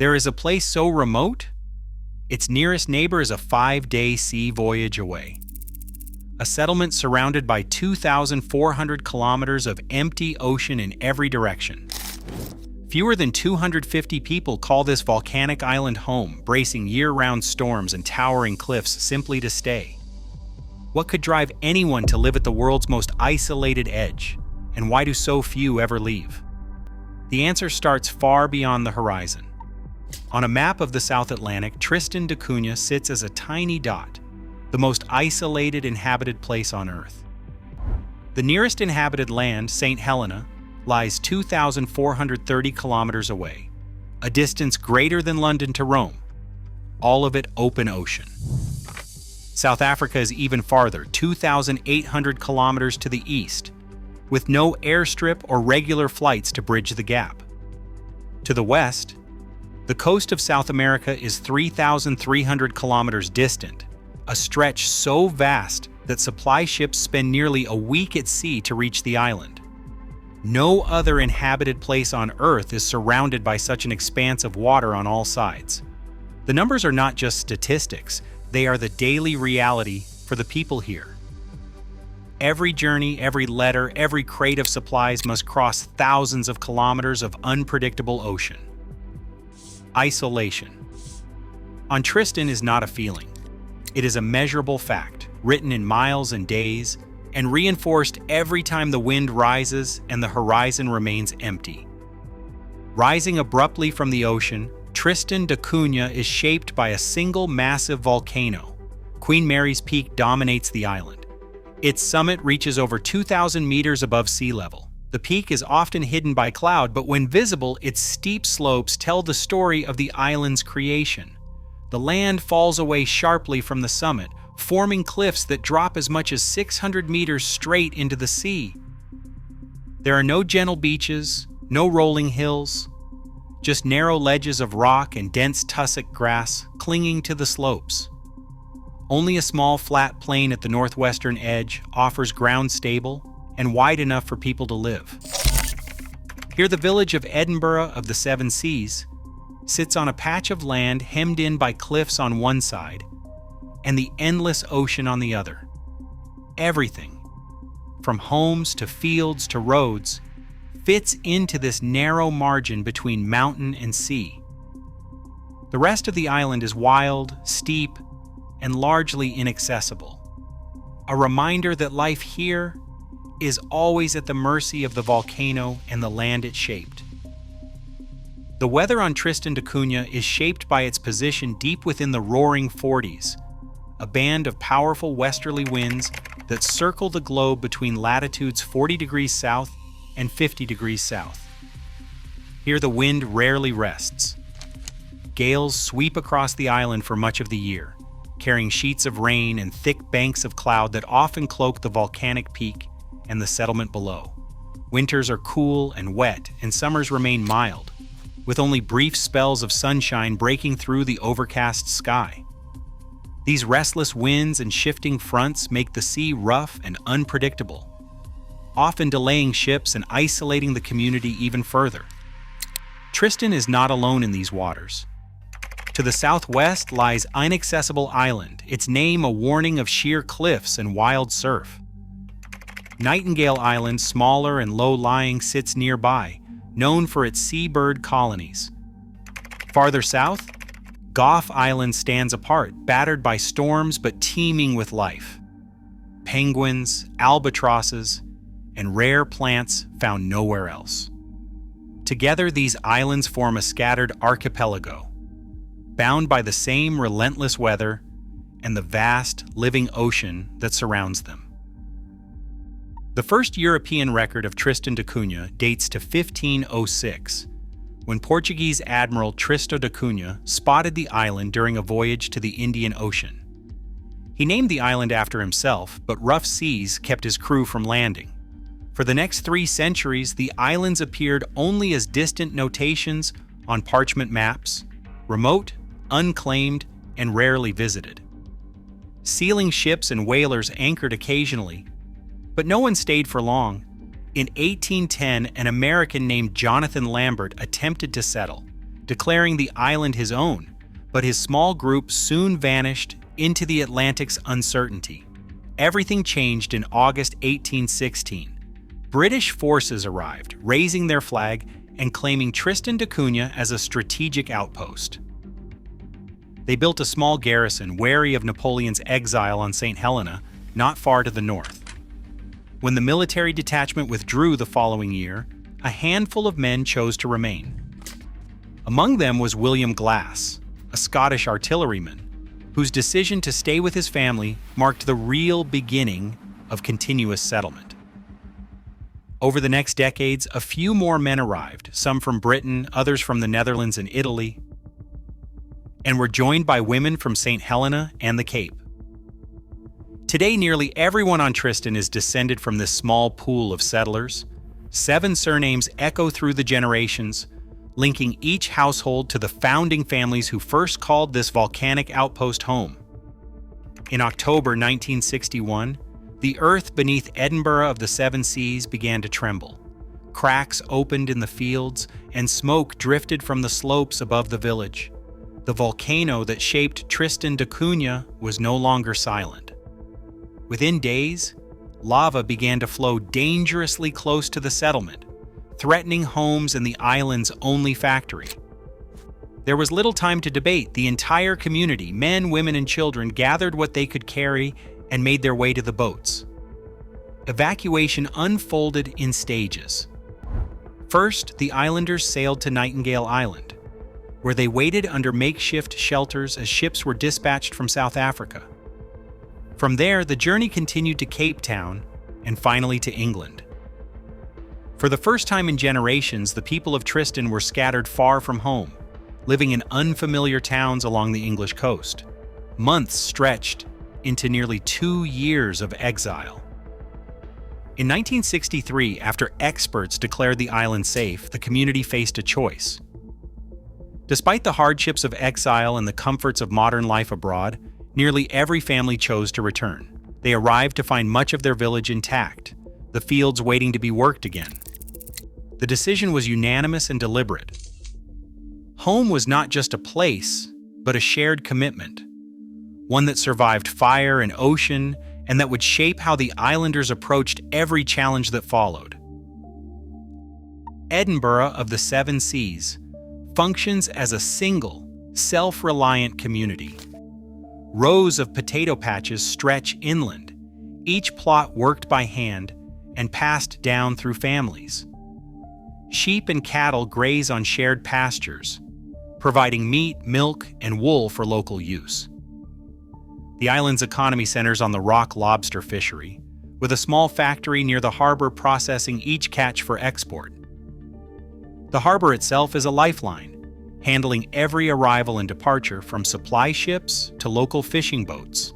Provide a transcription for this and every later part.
There is a place so remote, its nearest neighbor is a 5-day sea voyage away. A settlement surrounded by 2,400 kilometers of empty ocean in every direction. Fewer than 250 people call this volcanic island home, bracing year-round storms and towering cliffs simply to stay. What could drive anyone to live at the world's most isolated edge, and why do so few ever leave? The answer starts far beyond the horizon. On a map of the South Atlantic, Tristan da Cunha sits as a tiny dot, the most isolated inhabited place on Earth. The nearest inhabited land, St. Helena, lies 2,430 kilometers away, a distance greater than London to Rome, all of it open ocean. South Africa is even farther, 2,800 kilometers to the east, with no airstrip or regular flights to bridge the gap. To the west, the coast of South America is 3,300 kilometers distant, a stretch so vast that supply ships spend nearly a week at sea to reach the island. No other inhabited place on Earth is surrounded by such an expanse of water on all sides. The numbers are not just statistics, they are the daily reality for the people here. Every journey, every letter, every crate of supplies must cross thousands of kilometers of unpredictable ocean. Isolation. On Tristan is not a feeling. It is a measurable fact, written in miles and days, and reinforced every time the wind rises and the horizon remains empty. Rising abruptly from the ocean, Tristan da Cunha is shaped by a single massive volcano. Queen Mary's Peak dominates the island. Its summit reaches over 2,000 meters above sea level. The peak is often hidden by cloud, but when visible, its steep slopes tell the story of the island's creation. The land falls away sharply from the summit, forming cliffs that drop as much as 600 meters straight into the sea. There are no gentle beaches, no rolling hills, just narrow ledges of rock and dense tussock grass clinging to the slopes. Only a small flat plain at the northwestern edge offers ground stable and wide enough for people to live. Here, the village of Edinburgh of the Seven Seas sits on a patch of land hemmed in by cliffs on one side and the endless ocean on the other. Everything, from homes to fields to roads, fits into this narrow margin between mountain and sea. The rest of the island is wild, steep, and largely inaccessible. A reminder that life here is always at the mercy of the volcano and the land it shaped. The weather on Tristan da Cunha is shaped by its position deep within the roaring 40s, a band of powerful westerly winds that circle the globe between latitudes 40 degrees south and 50 degrees south. Here the wind rarely rests. Gales sweep across the island for much of the year, carrying sheets of rain and thick banks of cloud that often cloak the volcanic peak and the settlement below. Winters are cool and wet, and summers remain mild, with only brief spells of sunshine breaking through the overcast sky. These restless winds and shifting fronts make the sea rough and unpredictable, often delaying ships and isolating the community even further. Tristan is not alone in these waters. To the southwest lies Inaccessible Island, its name a warning of sheer cliffs and wild surf. Nightingale Island, smaller and low-lying, sits nearby, known for its seabird colonies. Farther south, Gough Island stands apart, battered by storms but teeming with life. Penguins, albatrosses, and rare plants found nowhere else. Together, these islands form a scattered archipelago, bound by the same relentless weather and the vast, living ocean that surrounds them. The first European record of Tristan da Cunha dates to 1506, when Portuguese Admiral Tristan da Cunha spotted the island during a voyage to the Indian Ocean. He named the island after himself, but rough seas kept his crew from landing. For the next 3 centuries, the islands appeared only as distant notations on parchment maps, remote, unclaimed, and rarely visited. Sealing ships and whalers anchored occasionally, but no one stayed for long. In 1810, an American named Jonathan Lambert attempted to settle, declaring the island his own, but his small group soon vanished into the Atlantic's uncertainty. Everything changed in August 1816. British forces arrived, raising their flag and claiming Tristan da Cunha as a strategic outpost. They built a small garrison wary of Napoleon's exile on St. Helena, not far to the north. When the military detachment withdrew the following year, a handful of men chose to remain. Among them was William Glass, a Scottish artilleryman, whose decision to stay with his family marked the real beginning of continuous settlement. Over the next decades, a few more men arrived, some from Britain, others from the Netherlands and Italy, and were joined by women from St. Helena and the Cape. Today, nearly everyone on Tristan is descended from this small pool of settlers. 7 surnames echo through the generations, linking each household to the founding families who first called this volcanic outpost home. In October 1961, the earth beneath Edinburgh of the Seven Seas began to tremble. Cracks opened in the fields, and smoke drifted from the slopes above the village. The volcano that shaped Tristan da Cunha was no longer silent. Within days, lava began to flow dangerously close to the settlement, threatening homes and the island's only factory. There was little time to debate. The entire community, men, women, and children, gathered what they could carry and made their way to the boats. Evacuation unfolded in stages. First, the islanders sailed to Nightingale Island, where they waited under makeshift shelters as ships were dispatched from South Africa. From there, the journey continued to Cape Town and finally to England. For the first time in generations, the people of Tristan were scattered far from home, living in unfamiliar towns along the English coast. Months stretched into nearly 2 years of exile. In 1963, after experts declared the island safe, the community faced a choice. Despite the hardships of exile and the comforts of modern life abroad, nearly every family chose to return. They arrived to find much of their village intact, the fields waiting to be worked again. The decision was unanimous and deliberate. Home was not just a place, but a shared commitment, one that survived fire and ocean, and that would shape how the islanders approached every challenge that followed. Edinburgh of the Seven Seas functions as a single, self-reliant community. Rows of potato patches stretch inland, each plot worked by hand and passed down through families. Sheep and cattle graze on shared pastures, providing meat, milk, and wool for local use. The island's economy centers on the rock lobster fishery, with a small factory near the harbor processing each catch for export. The harbor itself is a lifeline, handling every arrival and departure from supply ships to local fishing boats.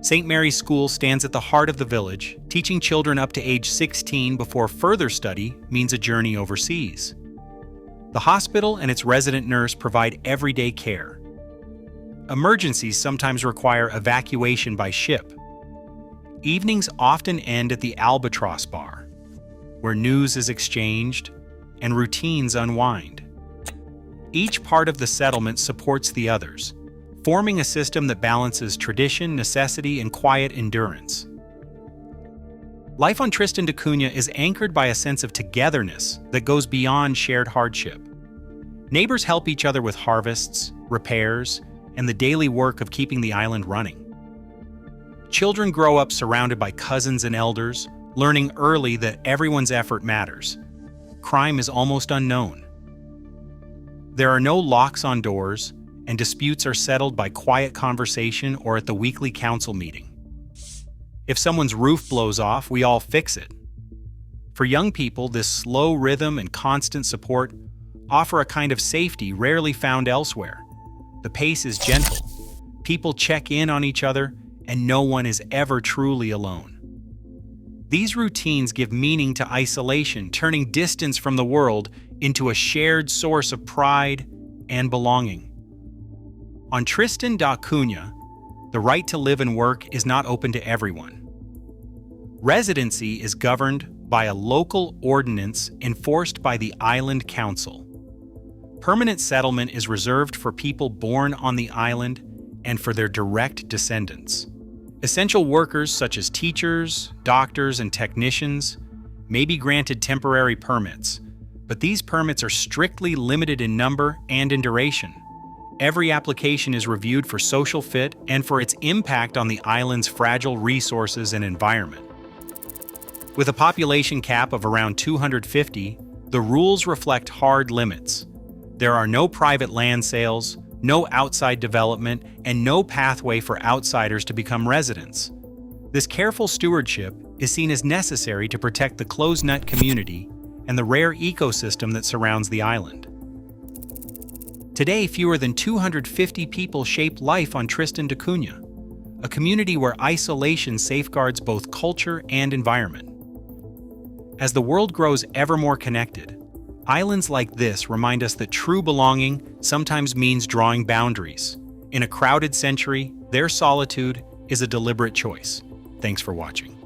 St. Mary's School stands at the heart of the village, teaching children up to age 16 before further study means a journey overseas. The hospital and its resident nurse provide everyday care. Emergencies sometimes require evacuation by ship. Evenings often end at the Albatross Bar, where news is exchanged and routines unwind. Each part of the settlement supports the others, forming a system that balances tradition, necessity, and quiet endurance. Life on Tristan da Cunha is anchored by a sense of togetherness that goes beyond shared hardship. Neighbors help each other with harvests, repairs, and the daily work of keeping the island running. Children grow up surrounded by cousins and elders, learning early that everyone's effort matters. Crime is almost unknown. There are no locks on doors, and disputes are settled by quiet conversation or at the weekly council meeting. If someone's roof blows off, we all fix it. For young people, this slow rhythm and constant support offer a kind of safety rarely found elsewhere. The pace is gentle, people check in on each other, and no one is ever truly alone. These routines give meaning to isolation, turning distance from the world into a shared source of pride and belonging. On Tristan da Cunha, the right to live and work is not open to everyone. Residency is governed by a local ordinance enforced by the Island Council. Permanent settlement is reserved for people born on the island and for their direct descendants. Essential workers such as teachers, doctors, and technicians may be granted temporary permits, but these permits are strictly limited in number and in duration. Every application is reviewed for social fit and for its impact on the island's fragile resources and environment. With a population cap of around 250, the rules reflect hard limits. There are no private land sales, no outside development, and no pathway for outsiders to become residents. This careful stewardship is seen as necessary to protect the close-knit community and the rare ecosystem that surrounds the island. Today, fewer than 250 people shape life on Tristan da Cunha, a community where isolation safeguards both culture and environment. As the world grows ever more connected, islands like this remind us that true belonging sometimes means drawing boundaries. In a crowded century, their solitude is a deliberate choice. Thanks for watching.